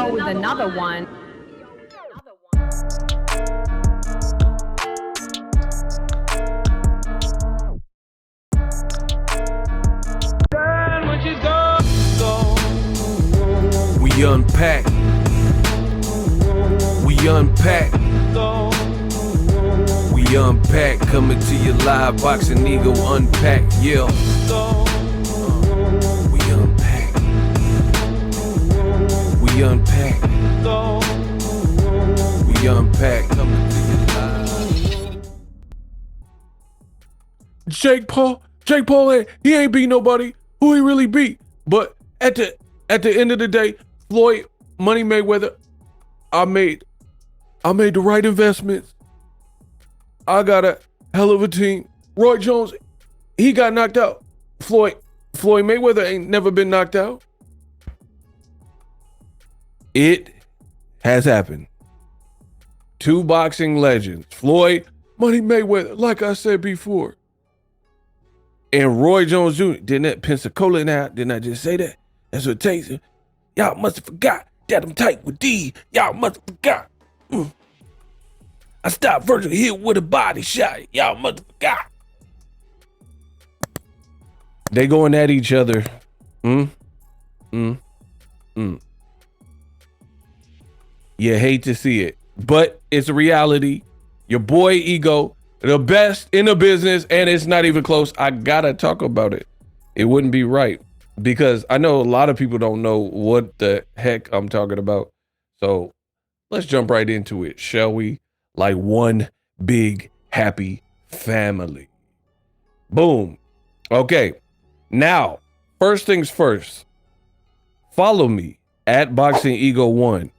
go with another one. We unpack. We unpack. We unpack. Coming to you live. Boxing Ego unpack. Yeah. We unpack. We unpack. We unpack. Coming to you live. Jake Paul, he ain't beat nobody. Who he really beat? But at the end of the day, Floyd Money Mayweather, I made the right investments. I got a hell of a team. Roy Jones, he got knocked out. Floyd Mayweather ain't never been knocked out. It has happened. Two boxing legends, Floyd Money Mayweather, like I said before, and Roy Jones Jr. Didn't that Pensacola now? Didn't I just say that? That's what it takes. Y'all must have forgot that I'm tight with D. Y'all must have forgot. I stopped Virgil Hill with a body shot. Y'all must have forgot. They going at each other. You hate to see it, but it's a reality. Your boy Ego, the best in the business, and it's not even close. I gotta talk about it. It wouldn't be right, because I know a lot of people don't know what the heck I'm talking about. So let's jump right into it, shall we? Like one big happy family. Boom. Okay. Now, first things first, follow me at BoxingEgo1.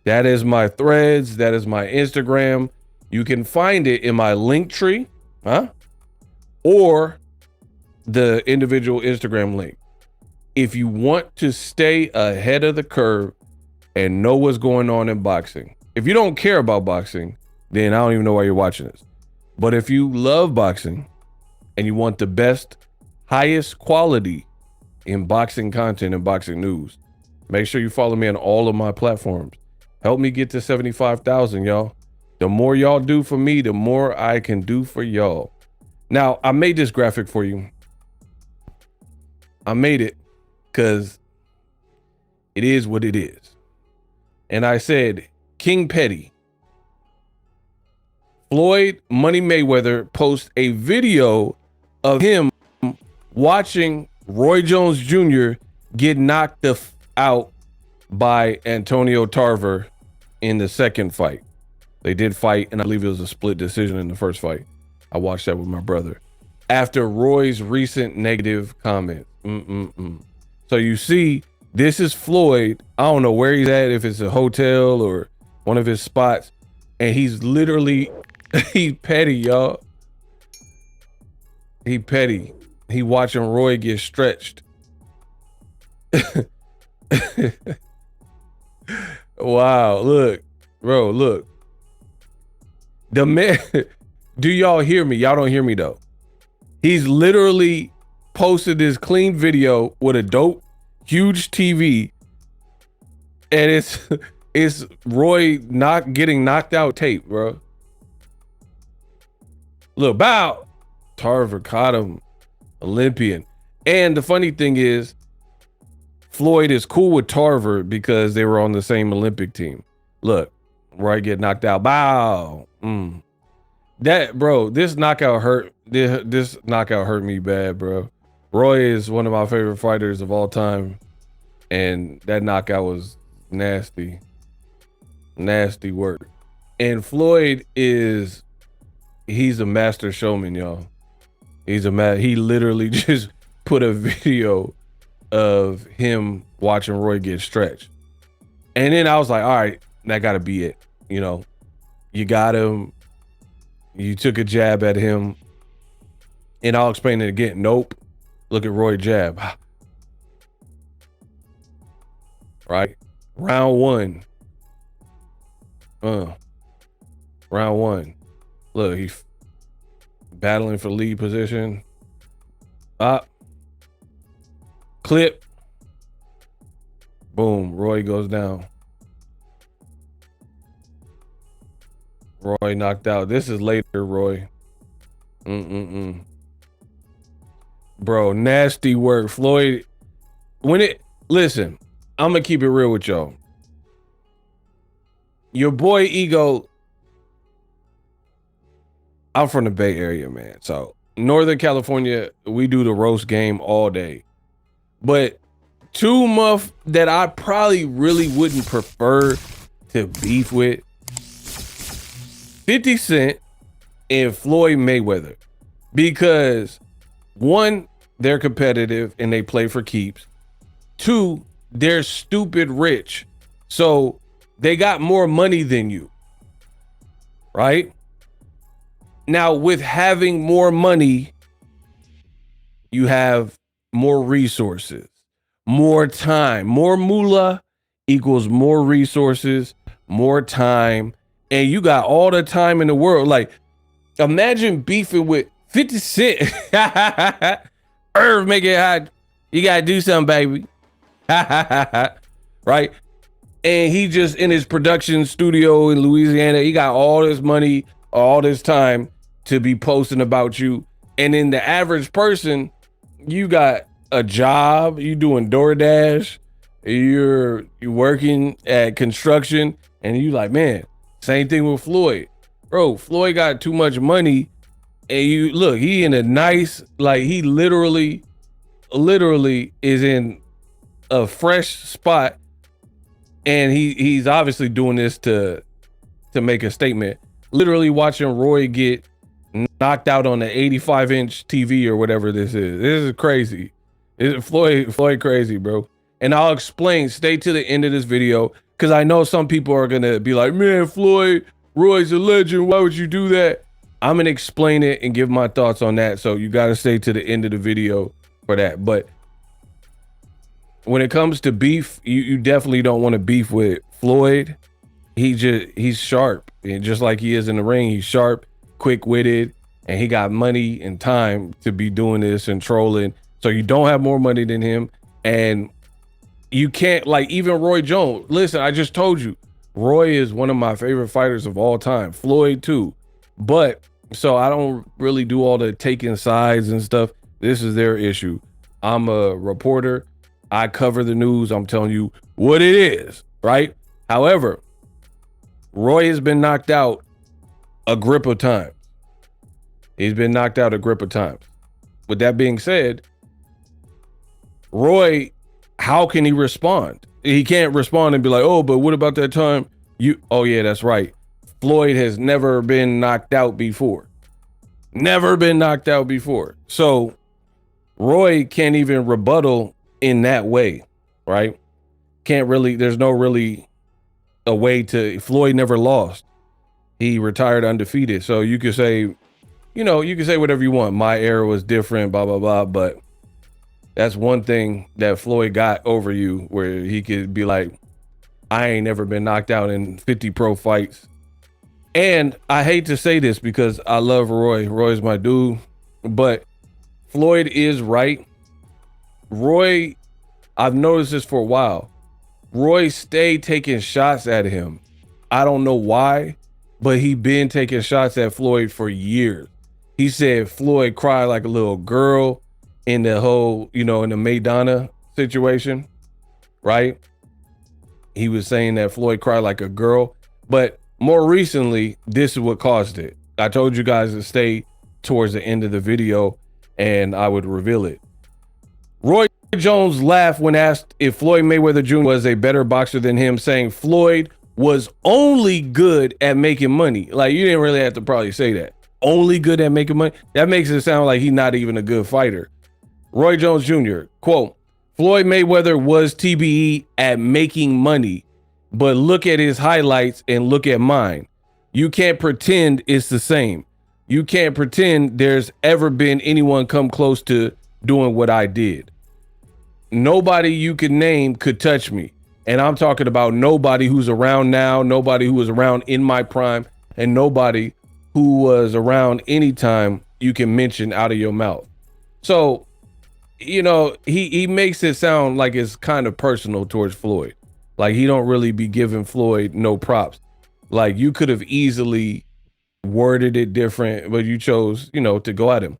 That is my threads. That is my Instagram. You can find it in my link tree, or the individual Instagram link. If you want to stay ahead of the curve and know what's going on in boxing. If you don't care about boxing, then I don't even know why you're watching this. But if you love boxing and you want the best, highest quality in boxing content and boxing news, make sure you follow me on all of my platforms. Help me get to 75,000, y'all. The more y'all do for me, the more I can do for y'all. Now, I made this graphic for you. I made it because it is what it is. And I said, King Petty, Floyd Money Mayweather posts a video of him watching Roy Jones Jr. get knocked out by Antonio Tarver in the second fight. They did fight, and I believe it was a split decision in the first fight. I watched that with my brother. After Roy's recent negative comment. So you see, this is Floyd. I don't know where he's at, if it's a hotel or one of his spots. And he's literally, he's petty, y'all. He petty. He watching Roy get stretched. Wow, look, bro, look. The man, do y'all hear me? Y'all don't hear me though. He's literally posted this clean video with a dope, huge TV, and it's Roy getting knocked out tape, bro. Look, bow. Tarver caught him, Olympian. And the funny thing is, Floyd is cool with Tarver because they were on the same Olympic team. Look, Roy get knocked out. Bow. That, bro, this knockout hurt. This knockout hurt me bad, bro. Roy is one of my favorite fighters of all time, and that knockout was nasty. Nasty work. And Floyd he's a master showman, y'all. He literally just put a video of him watching Roy get stretched. And then I was like, all right, that gotta be it. You know, you got him. You took a jab at him. And I'll explain it again. Nope. Look at Roy jab. Right? Round one. Round one. Look, he's battling for lead position. Clip. Boom. Roy goes down. Roy knocked out. This is later, Roy. Bro, nasty work. Floyd, listen, I'm gonna keep it real with y'all. Your boy Ego, I'm from the Bay Area, man. So Northern California, we do the roast game all day. But two muff that I probably really wouldn't prefer to beef with, 50 Cent and Floyd Mayweather. Because one, they're competitive and they play for keeps. Two, they're stupid rich. So they got more money than you, right? Now, with having more money, you have more resources, more time. More moolah equals more resources, more time, and you got all the time in the world. Like, imagine beefing with 50 Cent. Irv, make it hot. You gotta do something, baby. Right? And he just in his production studio in Louisiana, he got all this money, all this time to be posting about you. And then the average person, you got a job, you doing DoorDash, you're working at construction, and you like, man, same thing with Floyd. Bro, Floyd got too much money, and you look, he in a nice, like, he literally is in a fresh spot, and he's obviously doing this to make a statement. Literally watching Roy get knocked out on the 85-inch TV or whatever this is. This is crazy. Floyd crazy, bro. And I'll explain. Stay to the end of this video, because I know some people are gonna be like, man, Floyd, Roy's a legend. Why would you do that? I'm gonna explain it and give my thoughts on that. So you gotta stay to the end of the video for that. But when it comes to beef, you definitely don't want to beef with Floyd. He's sharp, and just like he is in the ring, he's sharp, quick-witted, and he got money and time to be doing this and trolling. So you don't have more money than him, and you can't, like, even Roy Jones. Listen, I just told you, Roy is one of my favorite fighters of all time. Floyd too. But so I don't really do all the taking sides and stuff. This is their issue. I'm a reporter. I cover the news. I'm telling you what it is, right? However, Roy has been knocked out a grip of times. He's been knocked out a grip of times. With that being said, Roy, how can he respond? He can't respond and be like, oh, but what about that time? Oh yeah, that's right. Floyd has never been knocked out before. Never been knocked out before. So Roy can't even rebuttal in that way, right? Can't really, there's no really a way to, Floyd never lost. He retired undefeated. So you could say, you know, you can say whatever you want. My era was different, blah, blah, blah. But that's one thing that Floyd got over you, where he could be like, I ain't never been knocked out in 50 pro fights. And I hate to say this because I love Roy. Roy's my dude. But Floyd is right. Roy, I've noticed this for a while. Roy stayed taking shots at him. I don't know why, but he been taking shots at Floyd for years. He said Floyd cried like a little girl in the whole, you know, in the Madonna situation, right? He was saying that Floyd cried like a girl, but more recently, this is what caused it. I told you guys to stay towards the end of the video and I would reveal it. Roy Jones laughed when asked if Floyd Mayweather Jr. was a better boxer than him, saying Floyd was only good at making money. Like, you didn't really have to probably say that. Only good at making money? That makes it sound like he's not even a good fighter. Roy Jones Jr., quote, Floyd Mayweather was TBE at making money, but look at his highlights and look at mine. You can't pretend it's the same. You can't pretend there's ever been anyone come close to doing what I did. Nobody you could name could touch me. And I'm talking about nobody who's around now, nobody who was around in my prime, and nobody who was around anytime you can mention out of your mouth. So, you know, he makes it sound like it's kind of personal towards Floyd. Like he don't really be giving Floyd no props. Like you could have easily worded it different, but you chose, to go at him.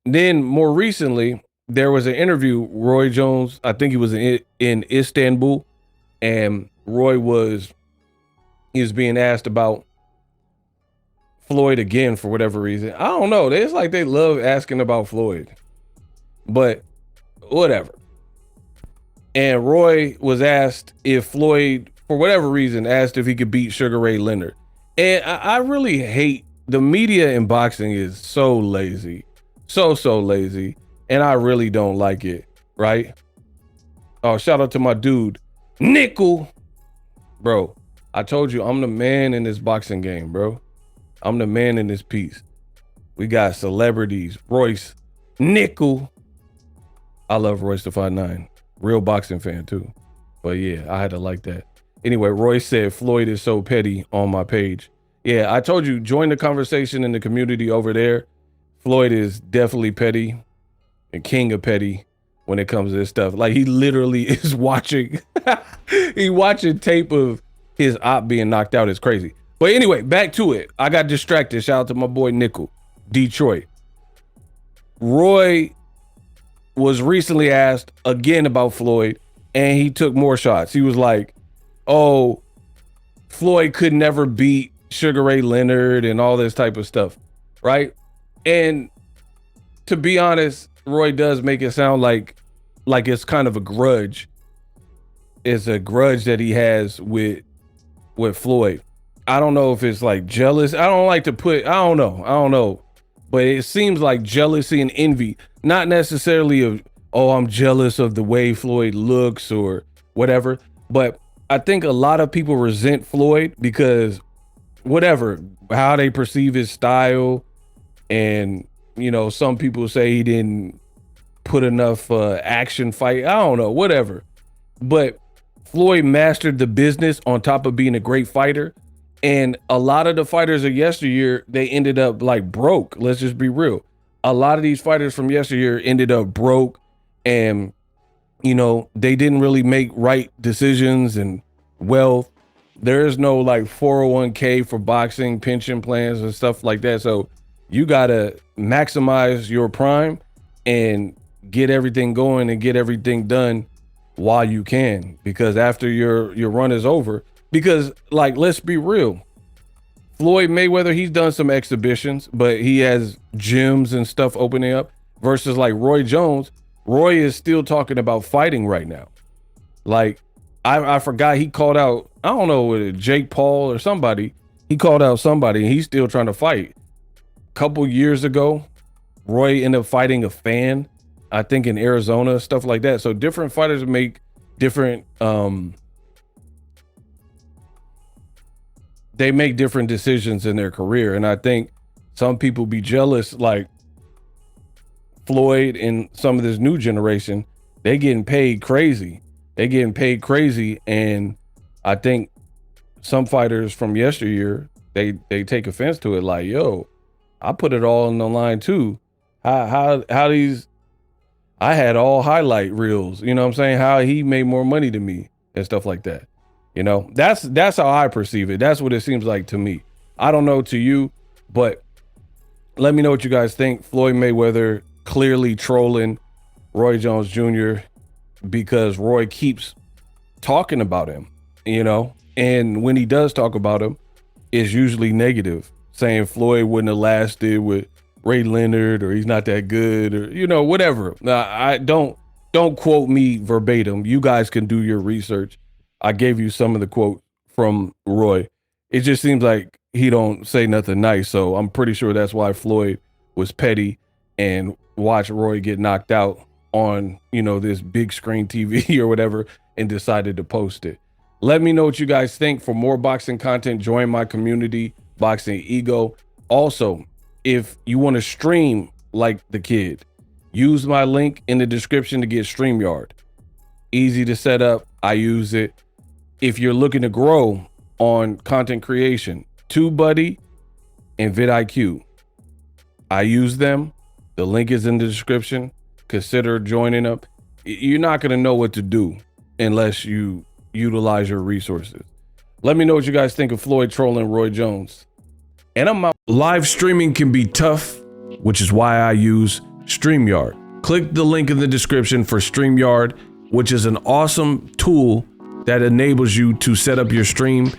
Then more recently, there was an interview. Roy Jones, I think he was in Istanbul, and he was being asked about Floyd again for whatever reason. I don't know. It's like they love asking about Floyd, but whatever. And Roy was asked if Floyd, for whatever reason, asked if he could beat Sugar Ray Leonard. And I really hate the media in boxing is so lazy, so lazy, and I really don't like it. Right? Oh, shout out to my dude, Nickel, bro. I told you I'm the man in this boxing game, bro. I'm the man in this piece. We got celebrities, Royce, Nickel. I love Royce the 5'9", real boxing fan too. But yeah, I had to like that. Anyway, Royce said Floyd is so petty on my page. Yeah, I told you, join the conversation in the community over there. Floyd is definitely petty and king of petty when it comes to this stuff. Like, he literally is watching, he watching tape of his op being knocked out. Is crazy. But anyway, back to it. I got distracted. Shout out to my boy Nickel, Detroit. Roy was recently asked again about Floyd, and he took more shots. He was like, oh, Floyd could never beat Sugar Ray Leonard and all this type of stuff, right? And to be honest, Roy does make it sound like it's kind of a grudge. It's a grudge that he has with Floyd. I don't know if it's like jealous. I don't know. But it seems like jealousy and envy, not necessarily of, oh, I'm jealous of the way Floyd looks or whatever. But I think a lot of people resent Floyd because whatever, how they perceive his style. And, some people say he didn't put enough action fight. I don't know, whatever. But Floyd mastered the business on top of being a great fighter. And a lot of the fighters of yesteryear, they ended up like broke. Let's just be real. A lot of these fighters from yesteryear ended up broke, and, they didn't really make right decisions and wealth. There is no like 401k for boxing, pension plans and stuff like that. So you got to maximize your prime and get everything going and get everything done while you can, because after your run is over. Because, like, let's be real. Floyd Mayweather, he's done some exhibitions, but he has gyms and stuff opening up. Versus, like, Roy Jones. Roy is still talking about fighting right now. Like, I forgot he called out, I don't know, Jake Paul or somebody. He called out somebody, and he's still trying to fight. A couple years ago, Roy ended up fighting a fan, I think in Arizona, stuff like that. So different fighters make different... they make different decisions in their career. And I think some people be jealous, like Floyd and some of this new generation, they getting paid crazy. And I think some fighters from yesteryear, they take offense to it. Like, yo, I put it all on the line too. How these, I had all highlight reels, you know what I'm saying? How he made more money than me and stuff like that. That's how I perceive it. That's what it seems like to me. I don't know to you, but let me know what you guys think. Floyd Mayweather clearly trolling Roy Jones Jr. because Roy keeps talking about him, and when he does talk about him, it's usually negative, saying Floyd wouldn't have lasted with Ray Leonard, or he's not that good, or, whatever. Now, I don't quote me verbatim. You guys can do your research. I gave you some of the quote from Roy. It just seems like he don't say nothing nice. So I'm pretty sure that's why Floyd was petty and watched Roy get knocked out on, this big screen TV or whatever, and decided to post it. Let me know what you guys think. For more boxing content, join my community, Boxing Ego. Also, if you want to stream like the kid, use my link in the description to get StreamYard. Easy to set up. I use it. If you're looking to grow on content creation, TubeBuddy and vidIQ, I use them. The link is in the description. Consider joining up. You're not going to know what to do unless you utilize your resources. Let me know what you guys think of Floyd trolling Roy Jones. And I'm out. Live streaming can be tough, which is why I use StreamYard. Click the link in the description for StreamYard, which is an awesome tool that enables you to set up your stream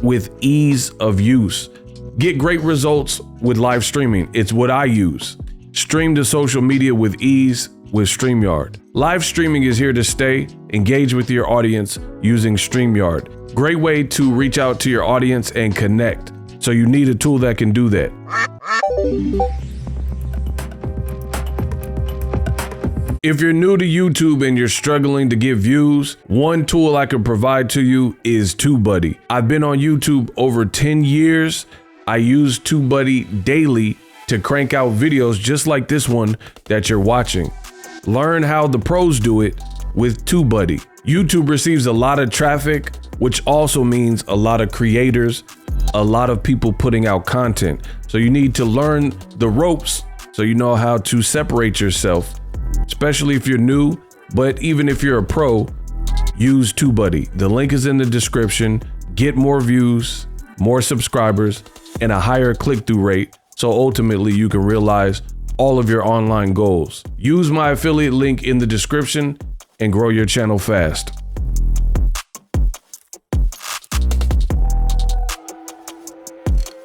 with ease of use. Get great results with live streaming. It's what I use. Stream to social media with ease with StreamYard. Live streaming is here to stay. Engage with your audience using StreamYard. Great way to reach out to your audience and connect. So you need a tool that can do that. If you're new to YouTube and you're struggling to get views, one tool I can provide to you is TubeBuddy. I've been on YouTube over 10 years. I use TubeBuddy daily to crank out videos just like this one that you're watching. Learn how the pros do it with TubeBuddy. YouTube receives a lot of traffic, which also means a lot of creators, a lot of people putting out content. So you need to learn the ropes so you know how to separate yourself, especially if you're new, but even if you're a pro, use TubeBuddy. The link is in the description. Get more views, more subscribers, and a higher click-through rate, so ultimately you can realize all of your online goals. Use my affiliate link in the description and grow your channel fast.